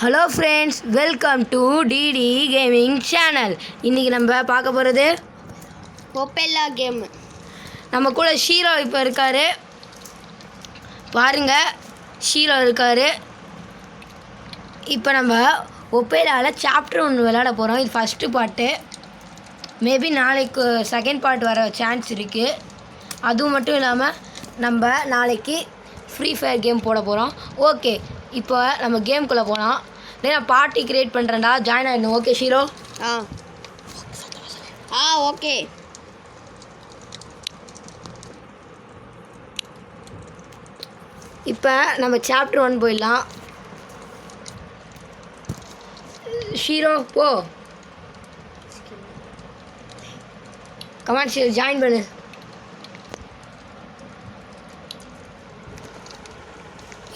Hello friends, welcome to TT gaming channel. இன்றைக்கி நம்ம பார்க்க போகிறது ஒப்பேலா கேமு. நம்ம கூட ஷீரோ இப்போ இருக்கார். பாருங்கள், ஷீரோ இருக்கார். இப்போ நம்ம ஒப்பேலாவில் சாப்டர் 1 விளையாட போகிறோம். இது ஃபஸ்ட்டு பார்ட்டு. மேபி நாளைக்கு செகண்ட் பார்ட் வர சான்ஸ் இருக்குது. அதுவும் மட்டும் இல்லாமல் நம்ம நாளைக்கு ஃப்ரீ ஃபயர் கேம் போட போகிறோம். ஓகே, இப்போ நம்ம கேம்குள்ளே போகலாம். நான் பார்ட்டி க்ரியேட் பண்ணுறேன்டா, ஜாயின் ஆகிடணும். ஓகே ஷீரோ? ஓகே. இப்போ நம்ம சாப்டர் 1 போயிடலாம். ஷீரோ போ. கமான் ஷீரோ, ஜாயின் பண்ணு.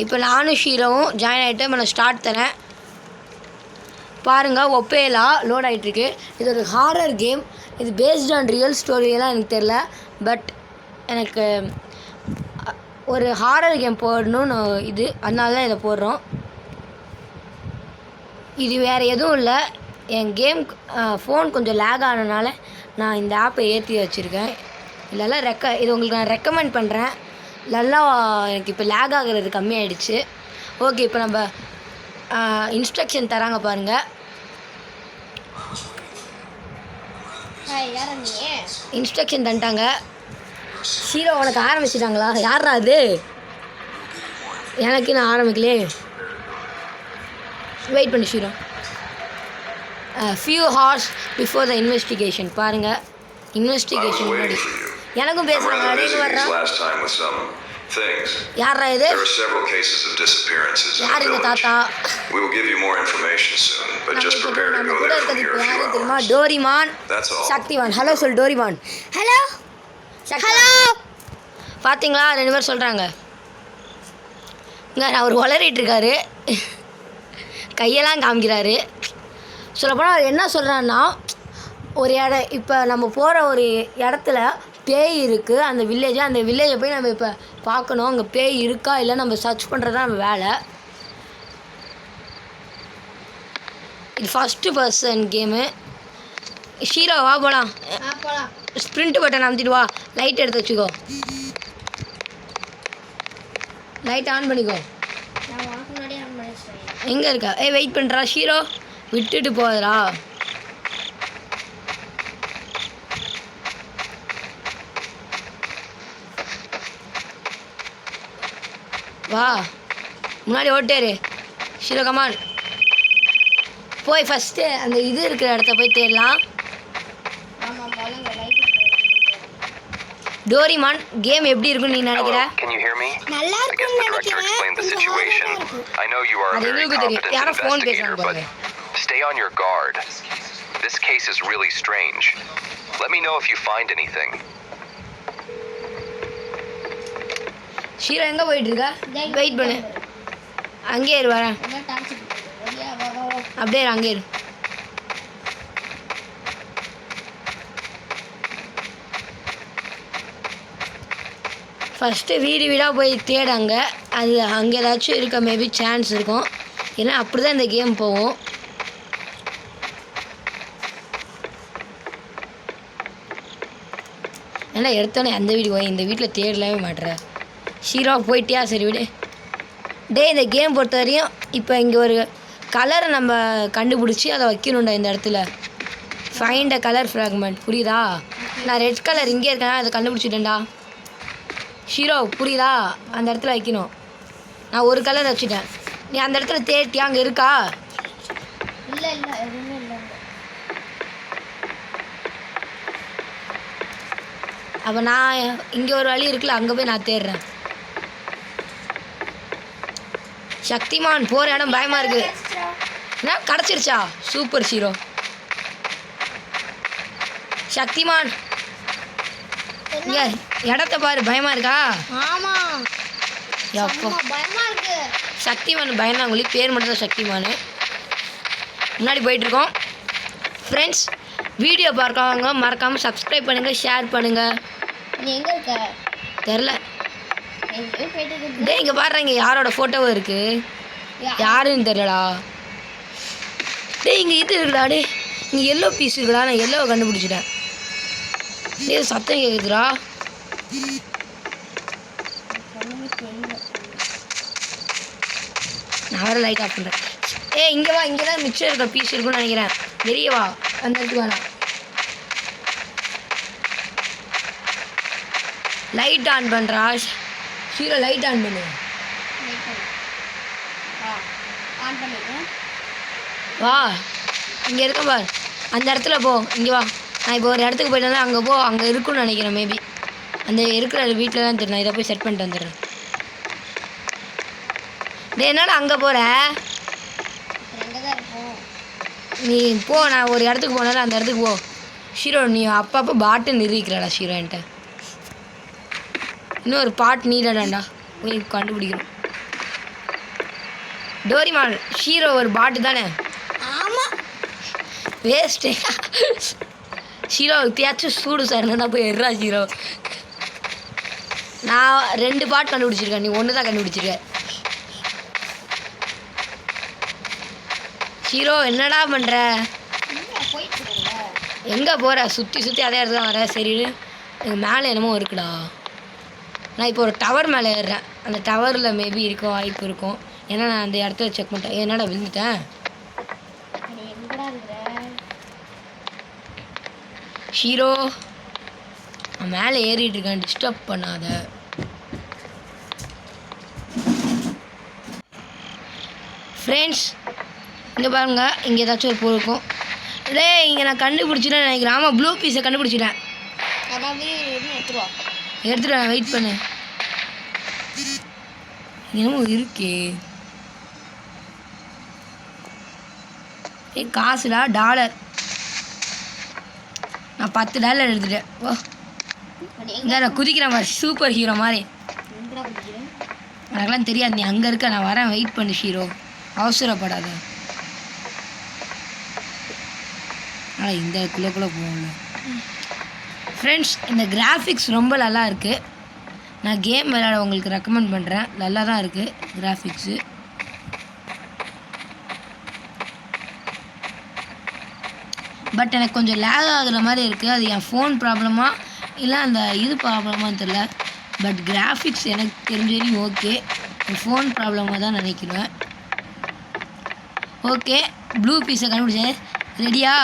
இப்போ நானும் ஷீரோவும் ஜாயின் ஆகிட்டு நான் ஸ்டார்ட் தரேன். பாருங்கள், ஒப்பேலா லோட் ஆகிட்டுருக்கு. இது ஒரு ஹாரர் கேம். இது பேஸ்ட் ஆன் ரியல் ஸ்டோரியெல்லாம் எனக்கு தெரில. பட் எனக்கு ஒரு ஹாரர் கேம் போடணும்னு இது, அதனால தான் இதை போடுறோம். இது வேறு எதுவும் இல்லை, என் கேம் ஃபோன் கொஞ்சம் லேக் ஆனதுனால நான் இந்த ஆப்பை ஏற்றி வச்சுருக்கேன். இல்லைல்லாம் இது உங்களுக்கு நான் ரெக்கமெண்ட் பண்ணுறேன். நல்லா எனக்கு இப்போ லேக் ஆகிறது கம்மியாயிடுச்சு. ஓகே, இப்போ நம்ம இன்ஸ்ட்ரக்ஷன் தராங்க பாருங்கள். இன்ஸ்ட்ரக்ஷன் தந்துட்டாங்க. ஷீரோ உனக்கு ஆரம்பிச்சிட்டாங்களா? யாரா அது? எனக்கு நான் ஆரம்பிக்கலே. வெயிட் பண்ணு ஷீரோ. Few hours before the investigation. பாருங்கள், இன்வெஸ்டிகேஷன் முன்னாடி எனக்கும் பேசுகிறாங்க. அப்படின்னு வர்றா யாரா இது? யார் இந்த தாத்தா? நம்ம கூட இருக்கிறது இப்போ யாரும் தெரியுமா? டோரிமான், சக்திவான். ஹலோ சொல் டோரிமான். Hello hello. பார்த்தீங்களா, 2 பேர் சொல்கிறாங்க. இங்கே அவர் உளறிட்டு இருக்காரு, கையெல்லாம் காமிக்கிறாரு. சொல்லப்போனால் அவர் என்ன சொல்கிறான்னா, ஒரு இப்போ நம்ம போகிற ஒரு இடத்துல பேய் இருக்குது. அந்த வில்லேஜை போய் நம்ம இப்போ பார்க்கணும். அங்கே பேய் இருக்கா இல்லை நம்ம சர்ச் பண்ணுறது தான் நம்ம வேலை. இது ஃபஸ்ட்டு பர்சன் கேமு. ஷீரோ வா போகலாம். ஸ்ப்ரிண்ட் பட்டன் அமுத்திட்டு வா. லைட் எடுத்து வச்சுக்கோ. லைட் ஆன் பண்ணிக்கோ. எங்கே இருக்கா? வெயிட் பண்ணுறா ஷீரோ, விட்டுட்டு போகுதுடா. வா, முன்னாடி ஓட்டேரு ஷீரோ. கமான், போய் ஃபஸ்ட்டு அந்த இது இருக்கிற இடத்த போய் தேடலாம். டோரிமான், கேம் எப்படி இருக்குன்னு நீ நினைக்கிற? நல்லா இருக்குன்னு நினைக்கிறேன். அது எங்களுக்கு தெரியும். யாரும் ஃபோன் பேசுறாங்க பாருங்க. Stay on your guard. This case is really strange. Let me know if you find anything. ஷீரோ எங்கே போயிட்டு இருக்க? வெயிட் பண்ணு, அங்கே இரு, வரேன். அப்படியே அங்கே இரு. ஃபஸ்ட்டு வீடாக போய் தேடாங்க. அது அங்கே ஏதாச்சும் இருக்க மேபி சான்ஸ் இருக்கும். ஏன்னா அப்படி தான் இந்த கேம் போகும். ஏன்னா எடுத்தோன்னே அந்த வீடு போய் இந்த வீட்டில் தேடலாமே மாட்டுற. ஷீரோ போயிட்டியா? சரி விடு. இந்த கேம் பொறுத்த வரையும் இப்போ இங்கே ஒரு கலரை நம்ம கண்டுபிடிச்சி அதை வைக்கணும்டா இந்த இடத்துல. Find a colour fragment. புரியுதா? நான் ரெட் கலர் இங்கே இருக்கேன், அதை கண்டுபிடிச்சிட்டேன்டா. ஷீரோ புரியுதா? அந்த இடத்துல வைக்கணும். நான் ஒரு கலர் வச்சுட்டேன். நீ அந்த இடத்துல தேடியா? அங்கே இருக்கா? இல்லை இல்லை, எதுவுமே இல்லை. அப்போ நான் இங்கே ஒரு வழி இருக்குல்ல, அங்கே போய் நான் தேடுறேன். சக்திமான் போகிற இடம் பயமாக இருக்குது. என்ன கிடச்சிருச்சா? சூப்பர் ஷீரோ. சக்திமான், இங்கே இடத்த பாரு, பயமாக இருக்கா? ஆமாம், எப்போ பயமாக இருக்கு. சக்திமான் பயந்தாங்குழி, பேர் மட்டும் தான் சக்திமான். முன்னாடி போயிட்டுருக்கோம். ஃப்ரெண்ட்ஸ், வீடியோ பார்க்கவங்க மறக்காமல் சப்ஸ்கிரைப் பண்ணுங்கள், ஷேர் பண்ணுங்கள். நீ எங்கே இருக்க? தெரில. இங்கே பாடுறேன், இங்கே யாரோட ஃபோட்டோவும் இருக்குது. யாருன்னு தெரியலடா. டேய் இங்கே இது இருக்குடா டே இங்கே எல்லோ பீஸ் இருக்குடா நான் எல்லோவை கண்டுபிடிச்சிட்டேன் டேய் சத்தம் கேட்குதுடா நான் வேறு லைட் ஆஃப் பண்ணுறேன் இங்கே வா இங்கே தான் மிச்சம் இருக்க பீஸ் இருக்குன்னு நினைக்கிறேன் வெளியே வா அந்த இடத்துக்கு வேணாம் லைட் ஆன் பண்ணுறா ஹீரோ லைட் ஆன் பண்ணு ஆன் பண்ணிடுறேன். வா இங்கே இருக்க பார் அந்த இடத்துல போ இங்கே வா நான் இப்போ ஒரு இடத்துக்கு போயிட்டு அங்கே போ அங்கே இருக்குன்னு நினைக்கிறேன் மேபி அந்த இருக்கிற வீட்டில் தான் தெரியும் நான் இதை போய் செட் பண்ணிட்டு வந்துடுறேன் டே என்னடா அங்கே போகிற எங்கே தான் இருக்கும்? நீ போ நான் ஒரு இடத்துக்கு போனாலும் அந்த இடத்துக்கு போ ஷீரோ நீ அப்பப்போ பாட்டு நிரூபிக்கிறாடா ஷீரோ என்கிட்ட இன்னும் ஒரு பாட்டு நீடாடாண்டா போய் கண்டுபிடிக்கணும் டோரிமான் ஷீரோ ஒரு பாட்டு தானே ஆமாம். வேஸ்ட்டு ஷீரோ தேச்சும் சூடு சார் என்னடா போய் எட்ரா ஷீரோ நான் 2 பாட்டு கண்டுபிடிச்சிருக்கேன் நீ 1 தான் கண்டுபிடிச்சிருக்க ஷீரோ என்னடா பண்ணுற போயிட்டு எங்கே போகிற சுற்றி சுற்றி அதே இடத்துல தான் வர சரி எங்கள் மேலே என்னமோ இருக்குடா நான் இப்போ ஒரு டவர் மேலே ஏறுறேன் அந்த டவரில் மேபி இருக்கும் வாய்ப்பு இருக்கும் ஏன்னா நான் அந்த இடத்துல செக் பண்ணிட்டேன் என்னடா விழுந்துட்டேன் எங்கடா இருக்கிற? ஷீரோ நான் மேலே ஏறிட்டு இருக்கேன் டிஸ்டர்ப் பண்ணாத ஃப்ரெண்ட்ஸ் இங்கே பாருங்க இங்கே ஏதாச்சும் ஒரு பொருள் இருக்கும் டேய் இங்கே நான் கண்டுபிடிச்சிட்டேன் நினைக்கிறேன் ஆமாம் ப்ளூ பீஸை கண்டுபிடிச்சிட்டேன் அதான் எடுத்துருவா. எடுத்துட்டு நான் வெயிட் பண்ணு என்னமோ இருக்கே காசுடா டாலர் நான் $10 எடுத்துட்டேன் ஓ இந்த நான் குதிக்கிறேன் மாதிரி சூப்பர் ஹீரோ மாதிரி எங்கடா குடிக்கிறேன்? எனக்கெல்லாம் தெரியாது நீ அங்கே இருக்க நான் வரேன் வெயிட் பண்ணு ஹீரோ அவசரப்படாத ஆனால் இந்த குள்ளே போகல ஃப்ரெண்ட்ஸ் இந்த கிராஃபிக்ஸ் ரொம்ப நல்லா இருக்குது நான் கேம் விளையாட உங்களுக்கு ரெக்கமெண்ட் பண்ணுறேன் நல்லா தான் இருக்குது கிராஃபிக்ஸு பட் எனக்கு கொஞ்சம் லேக் ஆகுற மாதிரி இருக்குது அது என் ஃபோன் ப்ராப்ளமா இல்லை அந்த இது ப்ராப்ளமான்னு தெரில பட் கிராஃபிக்ஸ் எனக்கு தெரிஞ்ச வரையும் ஓகே என் ஃபோன் ப்ராப்ளமாக தான் நினைக்கிறேன் ஓகே ப்ளூ பீஸை கண்டுபிடிச்சேன் ரெடியா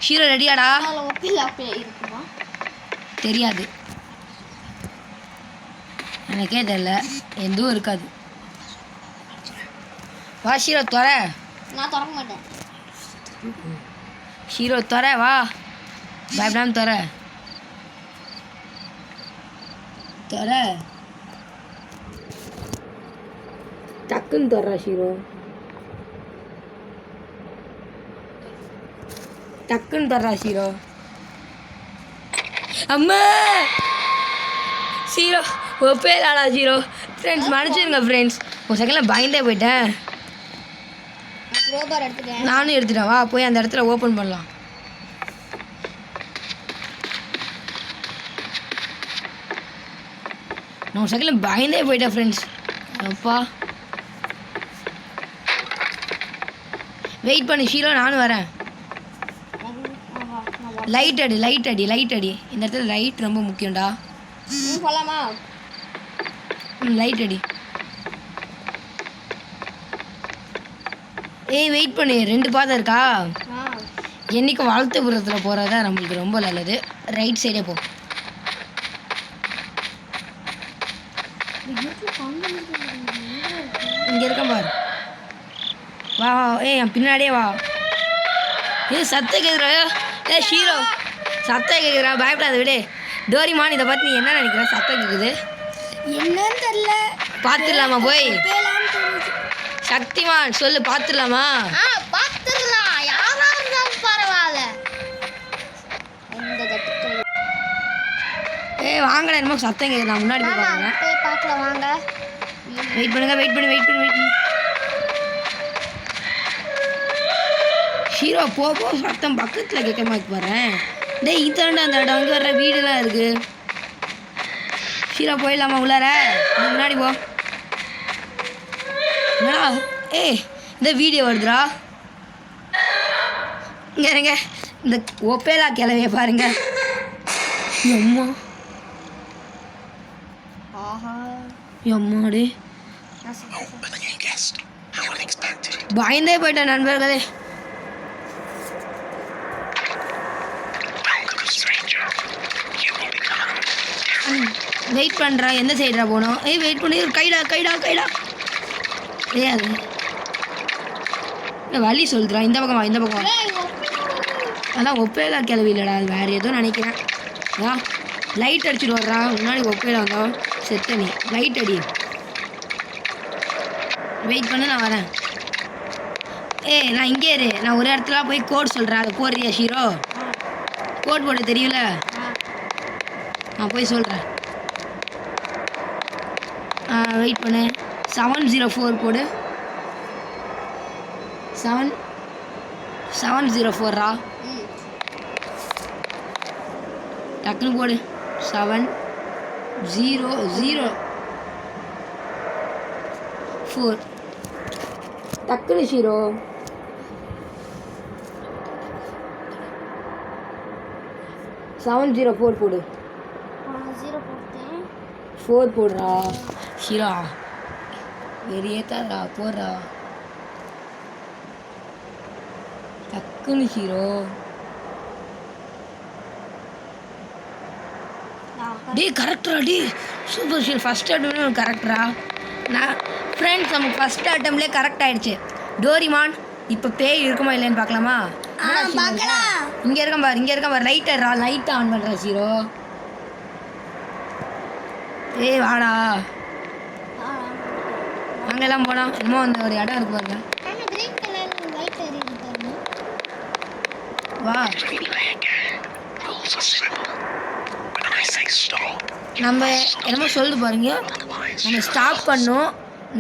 ஷீரோ ரெடியாடா அதில் ஒப்பில் இருக்குமா? தெரியாது எனக்கே தெரில எதுவும் இருக்காது வா ஷீரோ தொற நான் திறக்க மாட்டேன். ஷீரோ தொற வா பயப்படாம தொற தொற டக்குன்னு தொறா ஷீரோ டக்குன்னு தர்றா ஷீரோ அம்மா ஷீரோ ஒப்பேலாடா ஷீரோ ஃப்ரெண்ட்ஸ் மன்னிச்சிருங்க ஃப்ரெண்ட்ஸ் ஒரு செகண்டில் பயந்தே போயிட்டேன் ரோபார் எடுத்துட்டேன். நானும் எடுத்துட்டேன் வா போய் அந்த இடத்துல ஓப்பன் பண்ணலாம் நான் ஒரு செகண்டில் பயந்தே போயிட்டேன் ஃப்ரெண்ட்ஸ் அப்பா வெயிட் பண்ணு ஷீரோ நானும் வரேன் லைட் அடி இந்த இடத்துல லைட் ரொம்ப முக்கியம்டா போகலாமா? லைட் அடி வெயிட் பண்ணு 2 பாதை இருக்கா என்றைக்கும் வாழ்த்துபுரத்தில் போகிறதா நம்மளுக்கு ரொம்ப நல்லது ரைட் சைடே போ இங்கே இருக்கேன் பாரு வா என் பின்னாடியே வா சத்தம் கேட்குறா ஷீரோ சத்தம் கேட்குறா பயப்படாத விடு டோரிமான் இதை பார்த்து நீ என்ன நினைக்கிற சத்தம் கேட்குது என்னன்னு தெரியல. பார்த்துடலாமா போய் பேலான்னு தோணுச்சு. சக்திமான் சொல்லு பார்த்துடலாமா பார்த்துடலாம். யாரா இருந்தாலும் பரவாயில்ல. இந்த தட்டுக்கள் வாங்கடா என்னமோ சத்தம் கேட்குது நான் முன்னாடி போய் பாருங்க போய் பார்க்கலாம் வாங்க. வெயிட் பண்ணு ஷீரோ போ சத்தம் பக்கத்தில் கேட்க மாதிரி போகிறேன் டேய் இத்தாண்டா அந்த இடம் அங்கே வர்ற வீடுலாம் இருக்குது ஷீரோ போயிடலாமா உள்ளார முன்னாடி போ என்னடா இந்த வீடியோ வருதுடா இங்கே இருங்க இந்த ஒப்பேலா கிளவிய பாருங்க எம்மா ஆஹா எம்மாடி நான் சொல்றேன். பயந்தே போயிட்டேன் நண்பர்களே. வெயிட் பண்ணுறா எந்த சைடா போகணும்? ஏய் வெயிட் பண்ணி கைடா கைடா கைடா. ஏ அது வழி சொல்லுறா இந்த பக்கம் வா இந்த பக்கம் வா. ஏய், ஒப்பேலா. அதான் ஒப்பேலா கிளவி இல்லைடா அது வேறு ஏதோ நினைக்கிறேன். வா லைட் அடிச்சுட்டு வர்றா முன்னாடி ஒப்பேலா வந்தோம் செத்த நீ லைட் அடி. வெயிட் பண்ணு நான் வரேன். ஏய் நான் இங்கே இரு நான் ஒரு இடத்துல போய் கோட் சொல்கிறேன் அதை போடுறியா ஷீரோ? கோட் போட தெரியல நான் போய் சொல்கிறேன். வெயிட் பண்ணு 704 போடு 704 டக்குன்னு போடு 700 டக்குனு ஷீரோ. 704 போடு. 0 போட்டேன். 4 போடுறா ஷீரா வெறியேத்தாடா போடுறா டக்குனு ஷீரோ. டே கரெக்டரா டி சூப்பர் ஷீரோ ஃபஸ்ட் அட்டம் கரெக்டரா. நான் ஃப்ரெண்ட்ஸ் நமக்கு ஃபஸ்ட் அட்டம்லேயே கரெக்ட் ஆகிடுச்சு. டோரிமான் இப்போ பேய் இருக்குமா இல்லைன்னு பார்க்கலாமா? இங்கே இருக்க பாரு லைட்டை ஆன் பண்ணுற ஷீரோ. ஏய் வாடா அங்கெல்லாம் போனால் என்னமோ அந்த ஒரு இடம் இருக்கு பாருங்க. கிரீன் கலர் லைட் எரியுது பாருங்க. வா நம்ம என்னமோ சொல்லுது பாருங்க. நம்ம ஸ்டாப் பண்ணோம்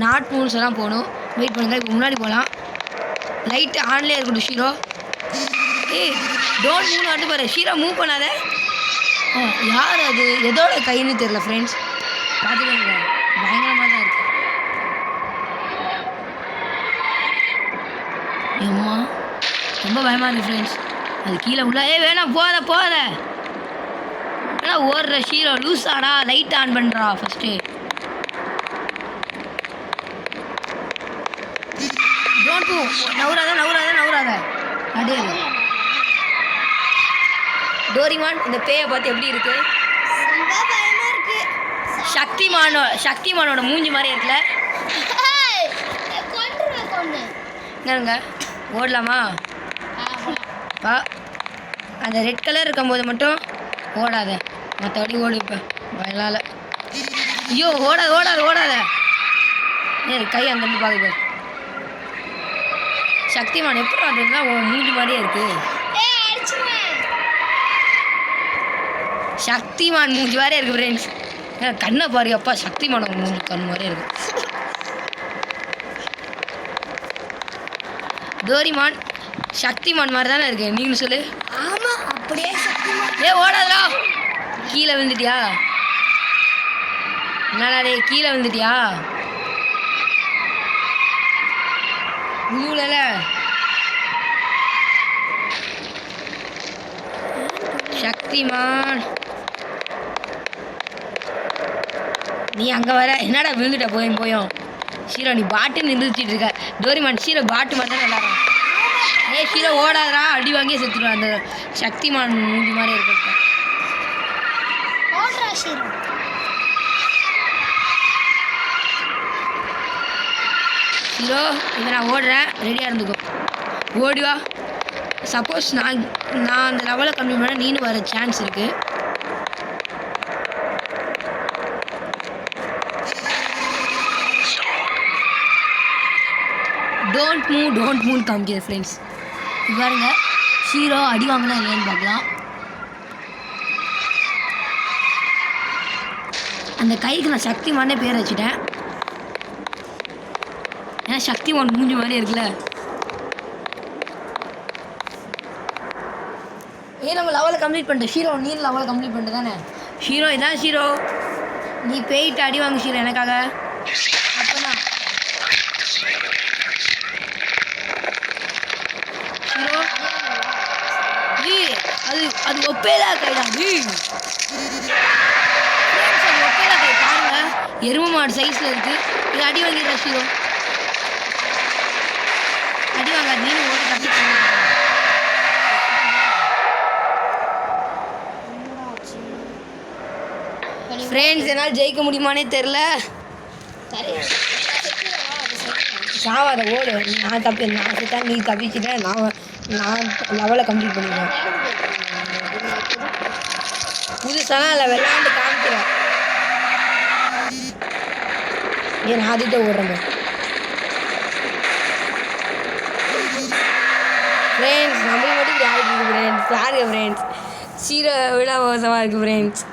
நாட் மூவ்ஸ் எல்லாம் போகணும். வெயிட் பண்ணுங்க இப்போ முன்னாடி போகலாம். லைட்டு ஆன்லேயே இருக்கட்டும் ஷீரோ. ஏய் டோன்ட் மூவ் வந்து பாரு ஷீரோ மூவ் பண்ணாத. யார் அது எதோட கைன்னு தெரியல ஃப்ரெண்ட்ஸ் பார்த்துக்கோங்க பயங்கரமாக தான் இருக்கு. ஏம்மா ரொம்ப பயமாக இருக்கு ஃப்ரெண்ட்ஸ். அது கீழே உள்ள வேணாம் போத ஆனால் ஓடுற ஷீரோ லூஸாடா லைட் ஆன் பண்ணுறா ஃபஸ்ட்டு. டோன்ட் மூவ் நவுறாத அப்படியே டோரிமான் இந்த பேயை பார்த்து எப்படி இருக்கு? ரொம்ப பயமா இருக்கு. சக்திமானோட மூஞ்சி மாதிரி இருக்குல்ல. கொண்டு என்னங்க ஓடலாமா? வா அந்த ரெட் கலர் இருக்கும்போது மட்டும் ஓடாத மற்றபடி ஓடு. இப்போ பயலால ஐயோ ஓடாத ஏன் கை அங்கேருந்து பார்க்குது. சக்திமான் எப்படி ஆடுறதுனா உன் மூஞ்சி மாதிரியே இருக்கு. சக்திமான் மூஞ்சி மாதிரியே இருக்கு ஃப்ரெண்ட்ஸ். கண்ணை பாரு அப்பா சக்திமானோட மூஞ்சி கண் மாதிரியே இருக்கு. டோரிமான் சக்திமான் மாதிரி தானே இருக்கு நீங்க சொல்லு. ஆமா அப்படியே ஓடாதா கீழே விழுந்துட்டியா? என்னடா டே கீழே விழுந்துட்டியா? விழுவல சக்திமான் நீ அங்கே வர என்னடா விழுந்துட்ட போயும் ஷீரோ நீ பாட்டுன்னு நிறுத்திட்டு இருக்க. டோரிமான் ஷீரோ பாட்டு மாதிரி தான் நல்லா இருக்கும். ஷீரோ ஓடாதா அடி வாங்கியே செத்துடுவான். அந்த சக்திமான் மூஞ்சி மாதிரி இருக்கு. ஷீரோ இப்போ நான் ஓடுறேன் ரெடியாக இருந்துக்கோ. ஓடிவா. சப்போஸ் நான் அந்த லெவலை கம்மி பண்ண நீனு வர சான்ஸ் இருக்குது. டோன்ட் மூவ் காமிக்கிது ஃப்ரெண்ட்ஸ். பாருங்க ஷீரோ அடி வாங்கினா இல்லைன்னு பார்க்கலாம். அந்த கைக்கு நான் சக்திமானே பேர் வச்சுட்டேன். ஏன்னா சக்திமான் மூஞ்சி மாதிரி இருக்குல்ல. நம்ம லெவலை கம்ப்ளீட் பண்ணிட்டேன் ஷீரோ. நீ லெவலை கம்ப்ளீட் பண்ணிட்டு தானே ஷீரோ? இதான் ஷீரோ நீ போயிட்டு அடி வாங்க ஷீரோ எனக்காக. அப்போதான் ஷீரோ அது அது ஒப்பேலா கைடாது. அது ஒப்பேலா கை பாருங்க, எரும மாடு சைஸில் இருக்கு. இது அடி வாங்கிடுற ஷீரோ, அடி வாங்காது. நீனு ஓடி தப்பி ஃப்ரெண்ட்ஸ். என்னால் ஜெயிக்க முடியுமானே தெரில. சரி சாவாத ஓடு. நான் தப்பி நான் செத்தா நீ தப்பிச்சிட்டேன். நான் லெவலை கம்ப்ளீட் பண்ணிடுவேன். புதுசாலாம் இல்லை, விளையாண்டு காமிக்கிறேன். ஏன் நான் அதுகிட்ட ஓடுறேன் ஃப்ரெண்ட்ஸ். நம்மளுக்கு மட்டும் இப்படி ஆகிட்டு இருக்கு ஃப்ரெண்ட்ஸ். சாரி ஃப்ரெண்ட்ஸ், சீரை விட மோசமாக இருக்குது ஃப்ரெண்ட்ஸ்.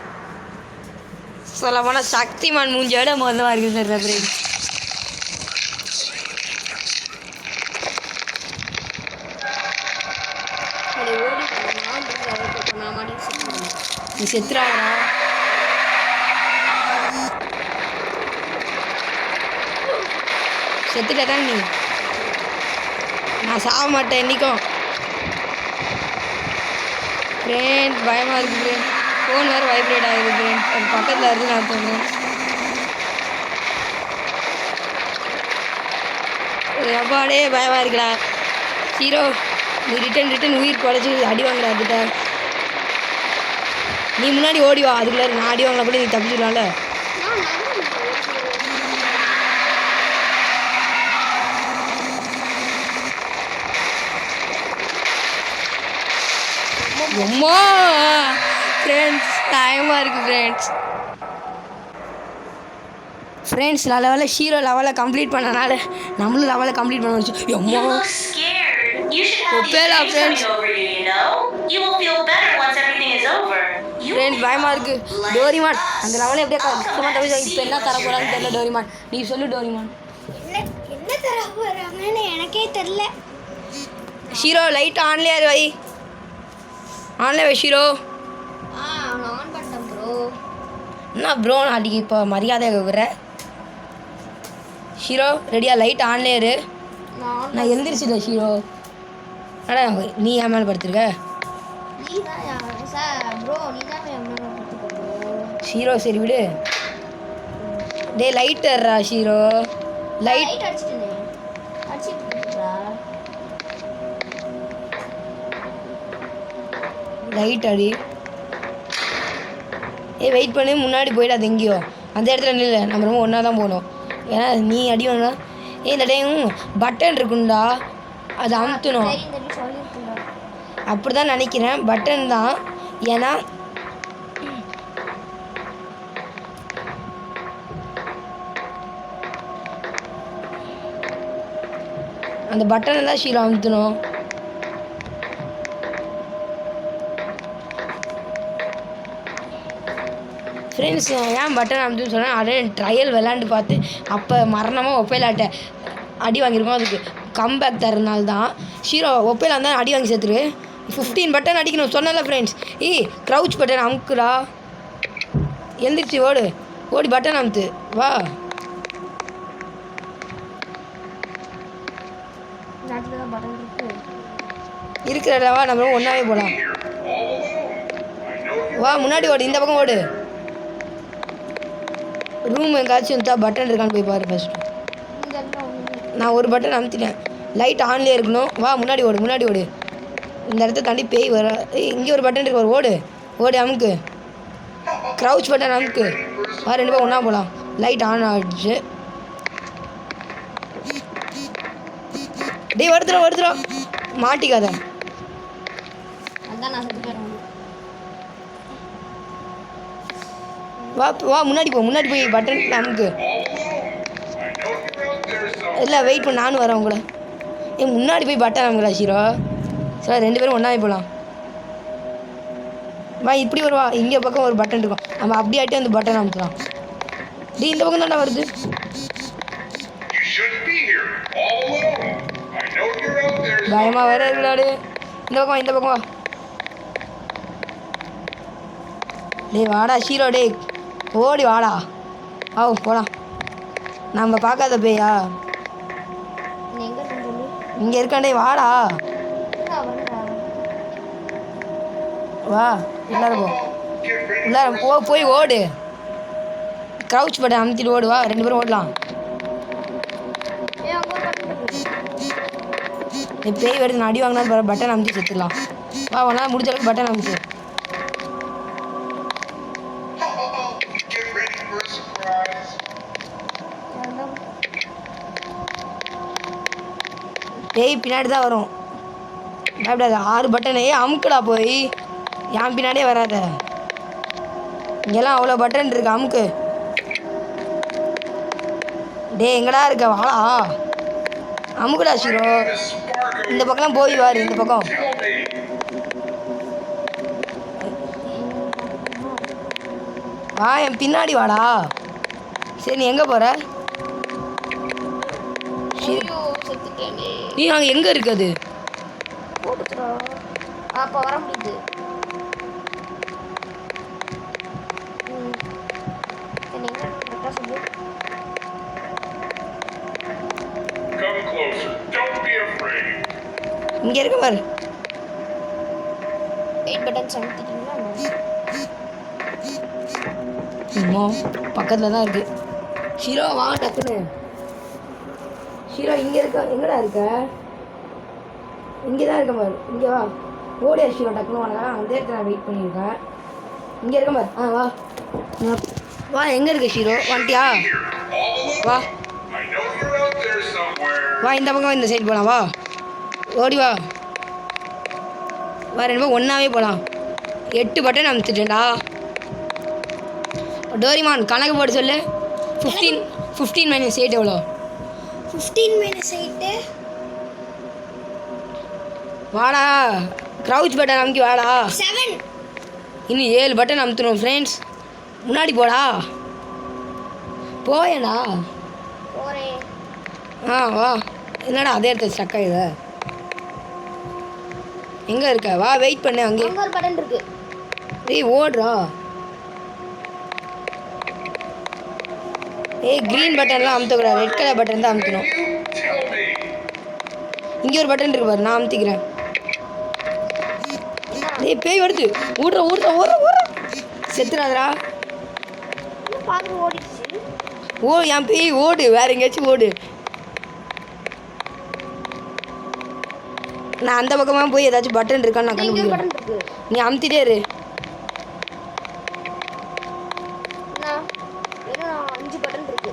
சொல்ல போனால் சக்திமான் மூஞ்சி விட மோசமாக இருக்குது சார் ஃப்ரெண்ட்ஸ். நீ செத்துறாடா. செத்துட்ட தானே நீ. நான் சாக மாட்டேன் என்றைக்கும் ஃப்ரெண்ட்ஸ். பயமாக இருக்குது ஃப்ரெண்ட்ஸ். ஃபோன் வேறு வைப்ரேட் ஆகுது ஃப்ரெண்ட்ஸ். அது பக்கத்தில் இருந்து நான் தோணும். எப்பாடே பயமாக இருக்குடா. ஹீரோ நீ ரிட்டன் உயிர் குறைச்சி அடி வாங்குற அதுக்கிட்ட. நீ முன்னாடி ஓடி வா, அதுக்குள்ள நான் அடி வாங்கின கூட நீ தப்பிச்சிடலாம்ல. அம்மா ஃப்ரெண்ட்ஸ், டைமாக இருக்குது ஃப்ரெண்ட்ஸ். ஃப்ரெண்ட்ஸ் நல்ல வேலை ஷீரோ லெவலை கம்ப்ளீட் பண்ணனால நம்மளும் லெவலை கம்ப்ளீட் பண்ண வச்சு. அம்மா ஒப்பேலா ஃப்ரெண்ட்ஸ். ஃப்ரெண்ட்ஸ் பயமாக இருக்குது. டோரிமான் அந்த லெவலை எப்படியா கஷ்டமாக தவிர இப்போ என்ன தர போகிறான்னு தெரியல. டோரிமான் நீ சொல்லு. டோரிமான் என்ன தர போறாங்கன்னு எனக்கே தெரியல. ஷீரோ லைட் ஆன்லேயே வை. ஆன்லேயே வை ஷீரோ. நான் ஆன் பண்ணிட்டேன் ப்ரோ. என்ன ப்ரோ நாட்டிக்கு இப்போ மரியாதை வைக்கிற ஷீரோ? ரெடியா? லைட் ஆன்லேயே இரு. நான் எழுந்திரிச்சிட்ட ஷீரோ. அடா நீ ஏன் மேலே படுத்துருக்க? நீ தான் சார் ப்ரோ, நீ தான் ஷீரோ. சரி விடு. டே லைட் ஏறா ஷீரோ. லைட் அடிச்சிட்டேனே. அடிச்சிட்டுடா. லைட் அடி. வெயிட் பண்ணி முன்னாடி போயிடாது எங்கேயோ. அந்த இடத்துல நில்ல. நம்ம ரொம்ப ஒன்றா தான் போகணும். ஏன்னா நீ அடி வாங்கினா இந்த டைம் பட்டன் இருக்குண்டா, அது அமுத்தணும். அப்படி தான் நினைக்கிறேன். பட்டன் தான். ஏன்னா அந்த பட்டனை தான் ஷீரோ அமுத்தணும். ஃப்ரெண்ட்ஸ் ஏன் பட்டன் அமுத்துன்னு சொன்னால், அதே ட்ரையல் விளாண்டு பார்த்து அப்போ மரணமாக ஒப்பேலாட்ட அடி வாங்கியிருக்கோம். அதுக்கு கம்பேக் தரனால தான் ஷீரோ ஒப்பேலா இருந்தால் அடி வாங்கி சேர்த்துரு. 15 பட்டன் அடிக்கணும் சொன்னல ஃப்ரெண்ட்ஸ். Crouch button அமுக்குடா. எழுந்திரிச்சு ஓடு. ஓடி பட்டன் அமுத்து வா. இருக்கிறடா வா, நம்ம ஒன்றாவே போகலாம். வா முன்னாடி ஓடு. இந்த பக்கம் ஓடு. ரூம் எங்காச்சும் இருந்தால் பட்டன் இருக்கான்னு போய் பாரு ஃபஸ்ட்டு. நான் ஒரு பட்டன் அமுத்திட்டேன். லைட் ஆன்லேயே இருக்கணும். வா முன்னாடி ஓடு. முன்னாடி ஓடு. இந்த இடத்த தாண்டி பேய் வர. இங்கே ஒரு பட்டன் இருக்கு. ஓடு ஓடு அமுக்கு. க்ரௌச் பட்டன் அமுக்கு. வா 2 பேரும் ஒன்றா போகலாம். லைட் ஆன் ஆகிடுச்சு. டேய் வருதுறோம் மாட்டிக்காத. வா வா முன்னாடி போய் பட்டன் அமுக்கு. இல்லை வெயிட் பண்ண, நானும் வரேன் உங்களை. முன்னாடி போய் பட்டன் அமுக்குடா ஷீரோ. சார் 2 பேரும் ஒன்றாவே போகலாம். வா இப்படி வருவா. இங்கே பக்கம் ஒரு பட்டன் இருக்கும். நம்ம அப்படி ஆகிட்டே அந்த பட்டன் அமுக்கலாம். டே இந்த பக்கம் தாண்டா வருது. பயமாக வேற இருக்குடாடு. இந்த பக்கம் வா. டேய் வாடா ஷீரோ. டே ஓடி வாடா. போகலாம். நம்ம பார்க்காத பேயா இங்கே இருக்காண்டே. வாடா. வா எல்லாரும் போ உள்ளார போய் ஓடு. க்ரௌச் பட்டன் அமுத்திட்டு ஓடு. வா 2 பேரும் ஓடலாம். நீ பேய் வருது நான் அடி வாங்கினா பட்டன் அமுத்தி செத்துடலாம். வா உன்னால் முடிஞ்ச அளவுக்கு பட்டன் அமுத்து. பேய் பின்னாடி தான் வரும். பயப்படாத. 6 பட்டனே அமுக்குடா போய். என் பின்னாடியே வராத. இங்கெல்லாம் அவ்வளோ பட்டன் இருக்கு. அமுக்கு. டேய் எங்கடா இருக்க? வாடா அமுக்குடா ஷீரோ. இந்த பக்கம்லாம் போய் வாரு. இந்த பக்கம் வா. என் பின்னாடி வாடா. சரி நீ எங்கே போகிற? நீ அங்கே எங்கே இருக்குது? அப்போ வர முடியுது. இங்கே இருக்க பாரு. 8 பட்டன்ஸ் அமுத்திட்டீங்களா? பக்கத்தில் தான் இருக்குது. ஷீரோ வா டக்குன்னு. ஷீரோ இங்கே இருக்க. எங்கடா இருக்க? இங்கே தான் இருக்க பாரு. இங்கே வா. ஓடியா ஷீரோ டக்குன்னு வாங்க. அந்த இடத்துல நான் வெயிட் பண்ணியிருக்கேன். இங்கே இருக்க பாரு. வா வா. எங்கே இருக்க ஷீரோ? வந்துட்டியா? வா வா. இந்த பக்கம் இந்த சைடு போகலாம். வா ஓடி வா. வா 2 பேரும் ஒன்றாவே போகலாம். 8 பட்டன் அமுத்துட்டேன்டா. டோரிமான் கணக்கு போட்டு சொல்லு. 15 மைனஸ் 8 எவ்வளோ? 15 minus 8. வாடா. க்ரௌச் பட்டன் அமுக்கி வாடா. 7. இன்னும் 7 பட்டன் அமுத்தணும் ஃப்ரெண்ட்ஸ். முன்னாடி போடா. போயேடா. போறேன். வா. என்னடா அதே இடத்துல ஸ்டக் ஆகிடுத? எங்கே இருக்க? வா வெயிட் பண்ணு. அங்கே ஒரு பட்டன் இருக்கு. ஏய் ஓடுறா. க்ரீன் பட்டன்லாம் அமுத்தக்கூடாது. ரெட் கலர் பட்டன் தான் அமுத்தணும். இங்கே ஒரு பட்டன் இருக்கு பாரு. நான் அமுத்திக்கிறேன். பேய் வருது. ஓடுற செத்துறாதரா. பாத்து ஓடிடுச்சு. என் பேய் ஓடு. வேற எங்கேயாச்சும் ஓடு. நான் அந்த பக்கமாக போய் ஏதாச்சும் பட்டன் இருக்கான்னு நான் கண்டுபிடிக்கிறேன். நீ அமுத்திட்டே இரு. 5 பட்டன் இருக்கு.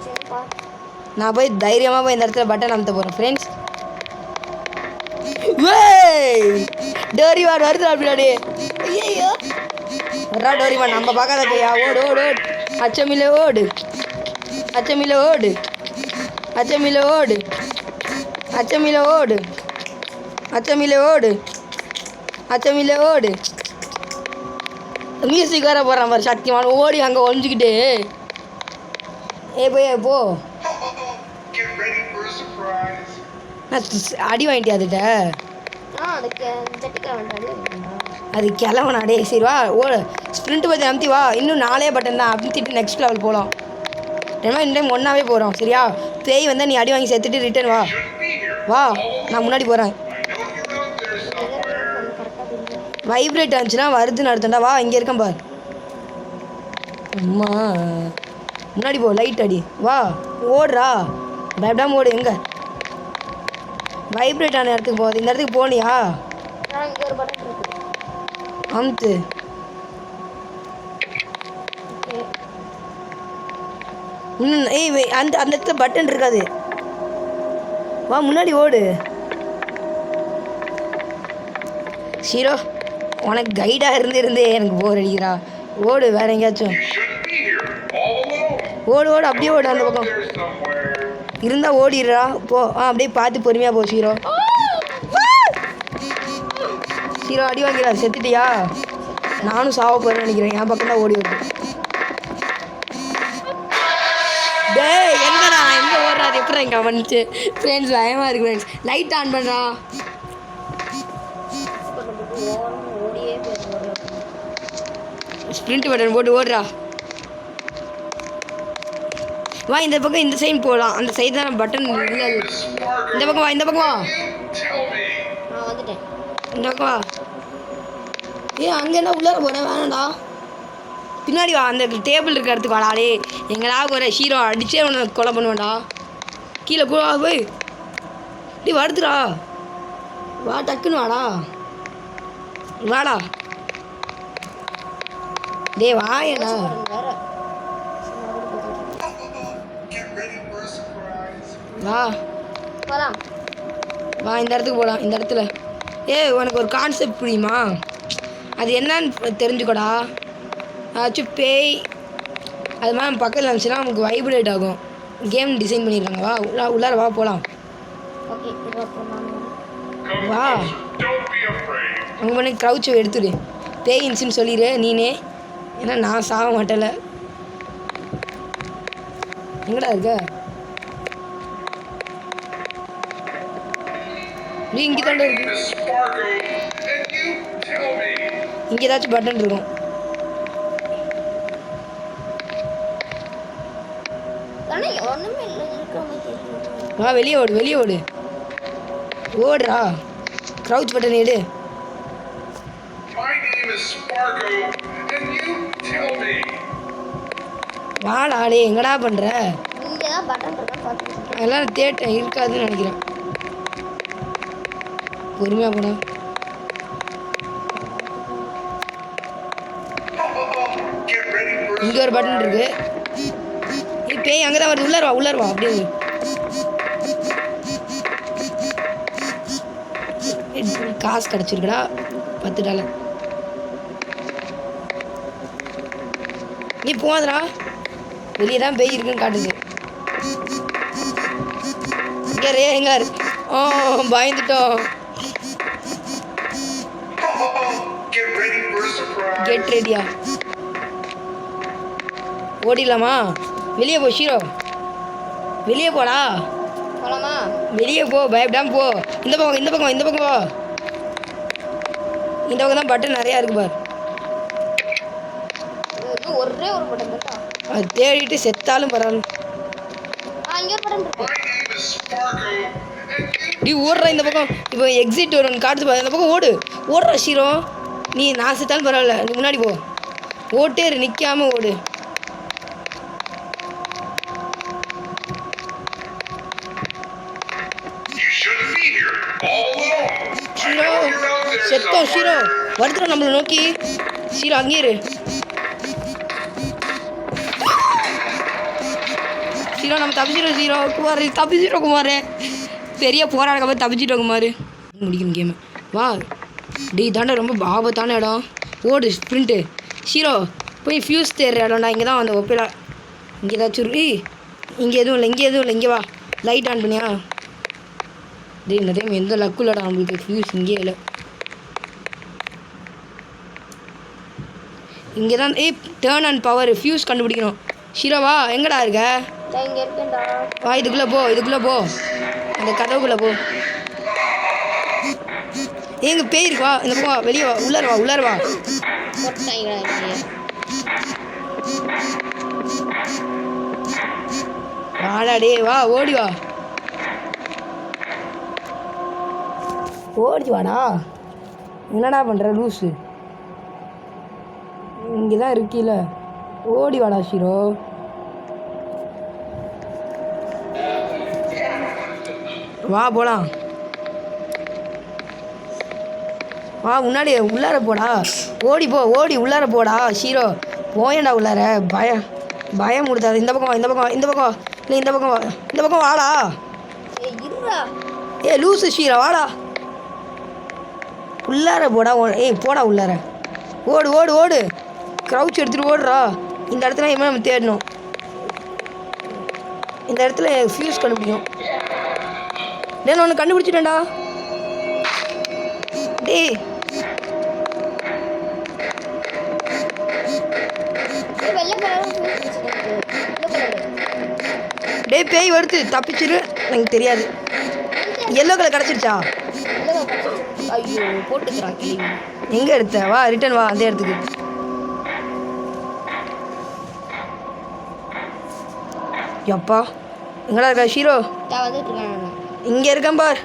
சரிப்பா. நான் போய் தைரியமாக போய் இந்த இடத்துல பட்டன் அமுத்த போகிறேன் ஃப்ரெண்ட்ஸ். டோரிமான் வருது அப்படின்னாடி. ஐயோ வர்றா டோரிமான். நம்ம பார்க்காத பேயா. ஓடு ஓடு ஓடு. அச்சமில்ல ஓடு. அச்சமில்ல ஓடு. அச்சமில்ல ஓடு. அச்சமில்ல ஓடு. அச்சமில்ல ஓடு. அச்சமில்ல ஓடு. மியூசிக் வேற போடுறான் பாரு சக்திமான். ஓடி அங்கே ஒழிஞ்சிக்கிட்டு. போய் போ. அடி வாங்கிட்டியா அதுகிட்ட? அது கிளவனாடே. சரி வா ஓடு. ஸ்ப்ரிண்ட் பற்றி அமுத்தி வா. இன்னும் 4 பட்டன் தான். அமுத்திட்டு நெக்ஸ்ட் லெவல் போகலாம். ஏன்னா இந்த டைம் ஒன்றாவே போகிறோம். சரியா? பேய் வந்தால் நீ அடி வாங்கி சேர்த்துட்டு ரிட்டர்ன் வா. வா நான் முன்னாடி போகிறேன். வைப்ரேட் ஆச்சுன்னா வருதுன்னு அர்த்தம்டா. வா இங்கே இருக்கேன் பார். அம்மா முன்னாடி போ. லைட் அடி. வா ஓடுறா. பயப்படாமல் ஓடு. எங்கே வைப்ரேட் ஆன இடத்துக்கு போகுது. இந்த இடத்துக்கு போனியா? அமுத்து. அந்த அந்த இடத்துல பட்டன் இருக்காது. வா முன்னாடி ஓடு. ஷீரோ உனக்கு கைடாக இருந்தே எனக்கு போர் அடிக்கிறா. ஓடு வேற எங்கேயாச்சும். ஓடு ஓடு. அப்படியே ஓடு. அந்த பக்கம் இருந்தால் ஓடிடுறா. போ. அப்படியே பார்த்து பொறுமையாக போ ஷீரோ. ஷீரோ அடி வாங்கிறா. செத்துட்டியா? நானும் சாவ போகிறேன்னு நினைக்கிறேன். என் பக்கம் தான் ஓடி வருது. டேய் எங்கடா? எங்கே ஓடுறா? அது எப்படி இங்கே வந்துச்சு ஃப்ரெண்ட்ஸ்? பயமாக இருக்குது ஃப்ரெண்ட்ஸ். லைட் ஆன் பண்ணுறா. ஸ்ப்ரிண்ட் பட்டன் போட்டு ஓடுறா. வா இந்த பக்கம். இந்த சைடு போகலாம். அந்த சைடு தான் பட்டன் இல்லை. இந்த பக்கம் வா. இந்த பக்கம் வா. வந்துட்டேன். இந்த பக்கம் வா. அங்கே என்ன உள்ளார போகிறேன் வேணாண்டா. பின்னாடி வா, அந்த டேபிள் இருக்க இடத்துக்கு வாடா. டே எங்கடா போகிற? ஹீரோ அடிச்சே அவனை கொலை பண்ணுவேன்டா. கீழே கூட போய் டே வருதுடா. வா டக்குன்னு வாடா. வாடா டே வாயடா. வா போலாம். வா இந்த இடத்துக்கு போகலாம். இந்த இடத்துல உனக்கு ஒரு கான்செப்ட் புரியுமா? அது என்னன்னு தெரிஞ்சுக்கோடா. ஆச்சும் பேய் அது மாதிரி நம்ம பக்கத்தில் இருந்துச்சுன்னா நமக்கு வைப்ரேட் ஆகும். கேம் டிசைன் பண்ணியிருக்காங்க. வா உள்ளார வா போகலாம். ஓகே வா அங்கே பண்ணி க்ரௌச்சை எடுத்துடு. பேய் இன்சின்னு சொல்லிடு நீனே. ஏன்னா நான் சாக மாட்டேல. எங்கடா இருக்க? நீ இங்கே தாண்டா இருக்கு. இங்கே ஏதாச்சும் பட்டன் இருக்கும். வா வெளியே ஓடு, வெளியே ஓடு. ஓடுறா. க்ரௌச் பட்டன் எடு. வாடா. டே எங்கடா பண்ணுற? அதெல்லாம் தேட்டேன் இருக்காதுன்னு நினைக்கிறேன். பொறுமையாக போனா. இங்கே ஒரு பட்டன் இருக்கு. பேய் அங்கே தான் வருது. உள்ளார வா, உள்ளார வா. அப்படியே காசு கிடச்சிருக்குடா $10. நீ போவாதடா. வெளியே தான் பேய் இருக்குன்னு காட்டுது. இங்கே எங்க பயந்துட்டோம். கெட் ரெடியா? ஓடிடலாமா? வெளியே போ ஷீரோ. வெளியே போடா. போலாமா? வெளியே போ, பயப்படாம போ. இந்த பக்கம் இந்த பக்கம் இந்த பக்கம் போ. இந்த பக்கம் தான் பட்டன் நிறையா இருக்கு பார். ஒரே ஒரு பட்டன் இருக்கா? அது தேடிட்டு செத்தாலும் பரவாயில்ல. இங்கே பட்டன் இருக்கு. நீ ஓடுற இந்த பக்கம். இப்போ எக்ஸிட் ஒரு காட்டு பாரு. இந்த பக்கம் ஓடு. ஓடுற ஷீரோ. நீ நான் செத்தாலும் பரவாயில்ல. நீ முன்னாடி போ. ஓட்டே நிற்காம ஓடு. ஷீரோ செத்தோம். ஷீரோ வருதுடா நம்மளை நோக்கி. ஷீரோ அங்கே இரு. ஷீரோ நம்ம தப்பிச்சிட்டோம். ஷீரோ குமார் தப்பிச்சிட்டோம். குமார் பெரிய போராட போய் தப்பிச்சிட்டோம். குமார் முடிக்கணும் கேமு. வா டீ தாண்டா ரொம்ப ஆபத்தான இடம். ஓடு ஸ்ப்ரிண்ட்டு. ஷீரோ போய் ஃபியூஸ் தேடுற இடம்டா. இங்கே தான் அந்த ஒப்பேலா. இங்கே ஏதாச்சும் இங்கே எதுவும் இல்லை. இங்கே எதுவும் இல்லை. இங்கே வா. லைட் ஆன் பண்ணியா? டே இந்த டைம் எந்த லக்கு இல்லைடா நம்மளுக்கு. ஃபியூஸ் இங்கே இல்லை. இங்கே தான் டேர்ன் அண்ட் பவர் ஃபியூஸ் கண்டுபிடிக்கணும். ஷீரோவா எங்கடா இருக்க? இங்கே இருக்கேன்டா. வா இதுக்குள்ளே போ. இதுக்குள்ளே போ. அந்த கதவுக்குள்ளே போ. எங்கே பேய் இருக்கா? இந்த போ. வெளியே வா. உள்ளார வா. உள்ளார வா. வாடா டே வா. ஓடி வா. ஓடி வாடா. என்னடா பண்ணுற லூஸு? இங்கே தான் இருக்கீல. ஓடி வாடா ஷீரோ. வா போலாம். வா முன்னாடி உள்ளார போடா. ஓடி போ. ஓடி உள்ளார போடா ஷீரோ. போயேண்டா உள்ளார. பயம் கொடுத்தாது. இந்த பக்கம் வா. இந்த பக்கம் இந்த பக்கம் இல்லை. இந்த பக்கம் வா. இந்த பக்கம் வாடா. லூஸு ஷீரோ வாடா. உள்ளார போடா. போடா உள்ளார. ஓடு ஓடு ஓடு. க்ரௌச் எடுத்துகிட்டு ஓடுறா. இந்த இடத்துல இனிமேல் நம்ம தேடணும். இந்த இடத்துல ஃபியூஸ் கண்டுபிடிக்கும். நான் ஒன்று கண்டுபிடிச்சிட்டேன்டா. டே டே பேய் வருது. தப்பிச்சிரு. எனக்கு தெரியாது. எல்லோ கலர் கிடச்சிருச்சா? ஐயோ போட்டுக்கிறான். எங்கே எடுத்த? வா ரிட்டன் வா. அந்த இடத்துக்கு எப்பா எங்கடா இருக்கா ஷீரோ? இங்கே இருக்கேன் பார்.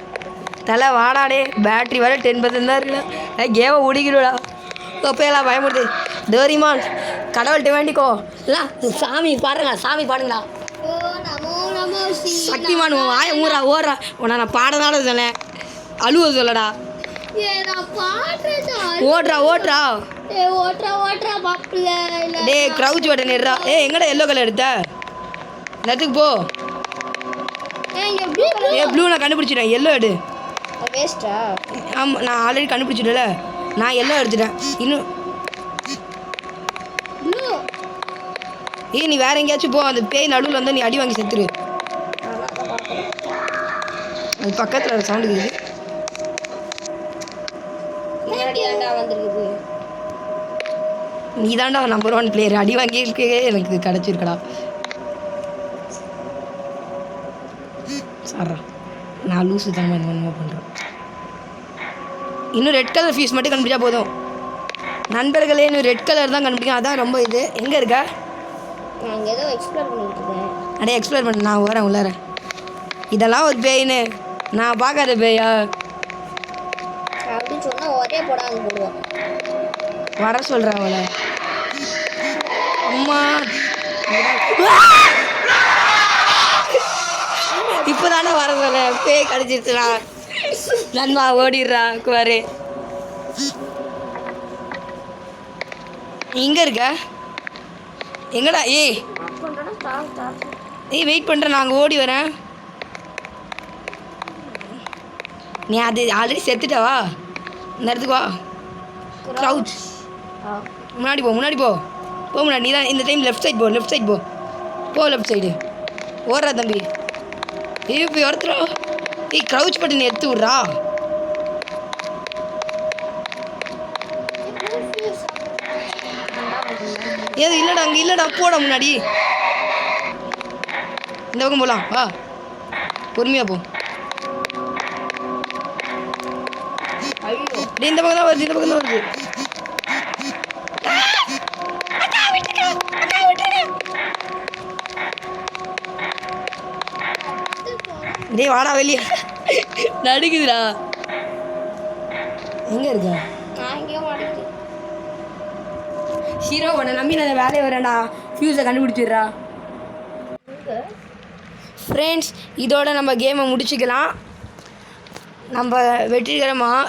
தலை வாடாடே. பேட்ரி வர 10% தான் இருக்குல்ல. கேமை ஓடிக்கிடுடா. தொப்பையெல்லாம் பயமுடுது. டோரிமான் கடவுள்கிட்ட வேண்டிக்கோ. இல்லை சாமி பாருங்க, சாமி பாடுங்களா. ஓ நமோ நமோ ஸ்ரீ சக்திமான் உன் வாயை ஊறா ஓடுறா. உன்னை நான் பாடனால சொன்னேன், அழுவ சொல்லடா. நான் பாடுறேன்டா. ஓடுறா ஓடுறா. ஓட்டுறா மாப்பிள்ள. டேய் க்ரௌச் பட்டன் எடுறா. எங்கடா எல்லோ கலர் எடுத்த? எல்லாத்துக்கு போ. இங்க ப்ளூ ப்ளூ நான் கண்டுபிடிச்சிட்டேன், எல்லோ எடு. வேஸ்டா? ஆமாம் நான் ஆல்ரெடி கண்டுபிடிச்சிட்டல, நான் எல்லோ எடுத்துட்டேன். இன்னும் ப்ளூ. நீ வேற எங்கேயாச்சும் போ. அந்த பேய் நடுவில் வந்து நீ அடி வாங்கி செத்துரு. அது பக்கத்தில் சவுண்டு இருக்குது. பின்னாடி தான்டா வந்திருக்குது. நீ தாண்டா நம்பர் 1 பிளேயர். அடி வாங்கியிருக்கே எனக்கு கிடச்சிருக்கடா. சாரா நான் லூஸு தான் என்னமோ பண்ணுறேன். இன்னும் ரெட் கலர் ஃபீஸ் மட்டும் கண்டுபிடிச்சா போதும் நண்பர்களே. இன்னும் ரெட் கலர் தான் கண்டுபிடிக்கும், அதான் ரொம்ப இது. எங்கே இருக்கா? நான் இங்கே ஏதோ எக்ஸ்ப்ளோர் பண்ணிட்டு இருக்கேன். அடே எக்ஸ்ப்ளோர் பண்ண நான் வரேன் உள்ளார. இதெல்லாம் ஒரு பேயின்னு நான் பார்க்காத பேயா அப்படின்னு சொன்னால் ஒரே போடாது போடுவோம். வர சொல்கிறேன் அவளை. அம்மா இப்போ தானே வர சொல்ல. பேய் கடிச்சிருச்சுடா. நன்மா ஓடிடுறா குவாரு. எங்கே இருக்க? எங்கடா? ஏய் வெயிட் பண்ணுறேன், நான் அங்கே ஓடி வரேன். நீ அது ஆல்ரெடி செத்துட்டவா? இந்த இடத்துக்கு வா. க்ரௌச் முன்னாடி போ, முன்னாடி போ. முன்னாடி நீ தான் இந்த டைம் லெஃப்ட் சைட் போ. லெஃப்ட் சைட் போ லெஃப்ட் சைடு. ஓடுறா தம்பி. இப்போ ஒருத்தரா. க்ரௌச் பட்டன் எடுத்து விட்றா. ஏது இல்லைடா, அங்கே இல்லைடா, போடா முன்னாடி. இந்த பக்கம் போகலாம் வா, பொறுமையாக போ. இந்த பக்கம் தான் வருது, இந்த பக்கம் தான் வருது. டேய் வாடா வெளியே. நடுக்குதுடா. எங்கே இருக்க? நான் எங்கேயோ மாட்டேங்குது. ஹீரோ உன்னை நம்பி நான் வேலையை வரேன்டா. ஃபியூஸை கண்டுபிடிச்சிடுறா. ஃப்ரெண்ட்ஸ் இதோட நம்ம கேமை முடிச்சுக்கலாம். நம்ம வெற்றிகரமாக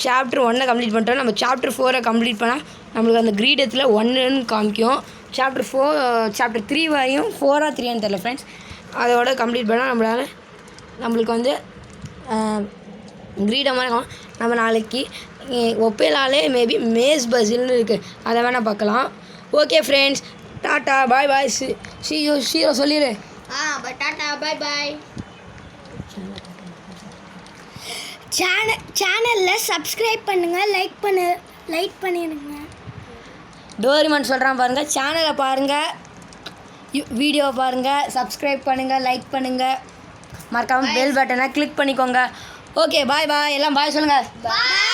சாப்டர் 1 கம்ப்ளீட் பண்ணிட்டோம். நம்ம சாப்டர் 4 கம்ப்ளீட் பண்ணால் நம்மளுக்கு அந்த கிரீடத்தில் 1ன்னு காமிக்கும். சாப்டர் 3 வரையும் 4 3 தெரில ஃப்ரெண்ட்ஸ். அதோட கம்ப்ளீட் பண்ணால் நம்மளுக்கு வந்து கிரீடமாக இருக்கும். நம்ம நாளைக்கு ஒப்பேலாலே மேபி மேஸ் பசில்னு இருக்குது, அதை வேணால் பார்க்கலாம். ஓகே ஃப்ரெண்ட்ஸ், டாட்டா பாய் பாய். ஷீரோ சொல்லிடு. டாட்டா பாய் பாய். சேனலில் சப்ஸ்கிரைப் பண்ணுங்கள், லைக் பண்ணிடுங்க. டோரிமான் சொல்கிறான் பாருங்கள். சேனலை பாருங்கள், வீடியோ பாருங்கள், சப்ஸ்கிரைப் பண்ணுங்கள், லைக் பண்ணுங்கள், மறக்காமல் பெல் பட்டனை கிளிக் பண்ணிக்கோங்க. ஓகே பாய் பாய். எல்லாம் பாய் சொல்லுங்கள். பாய்.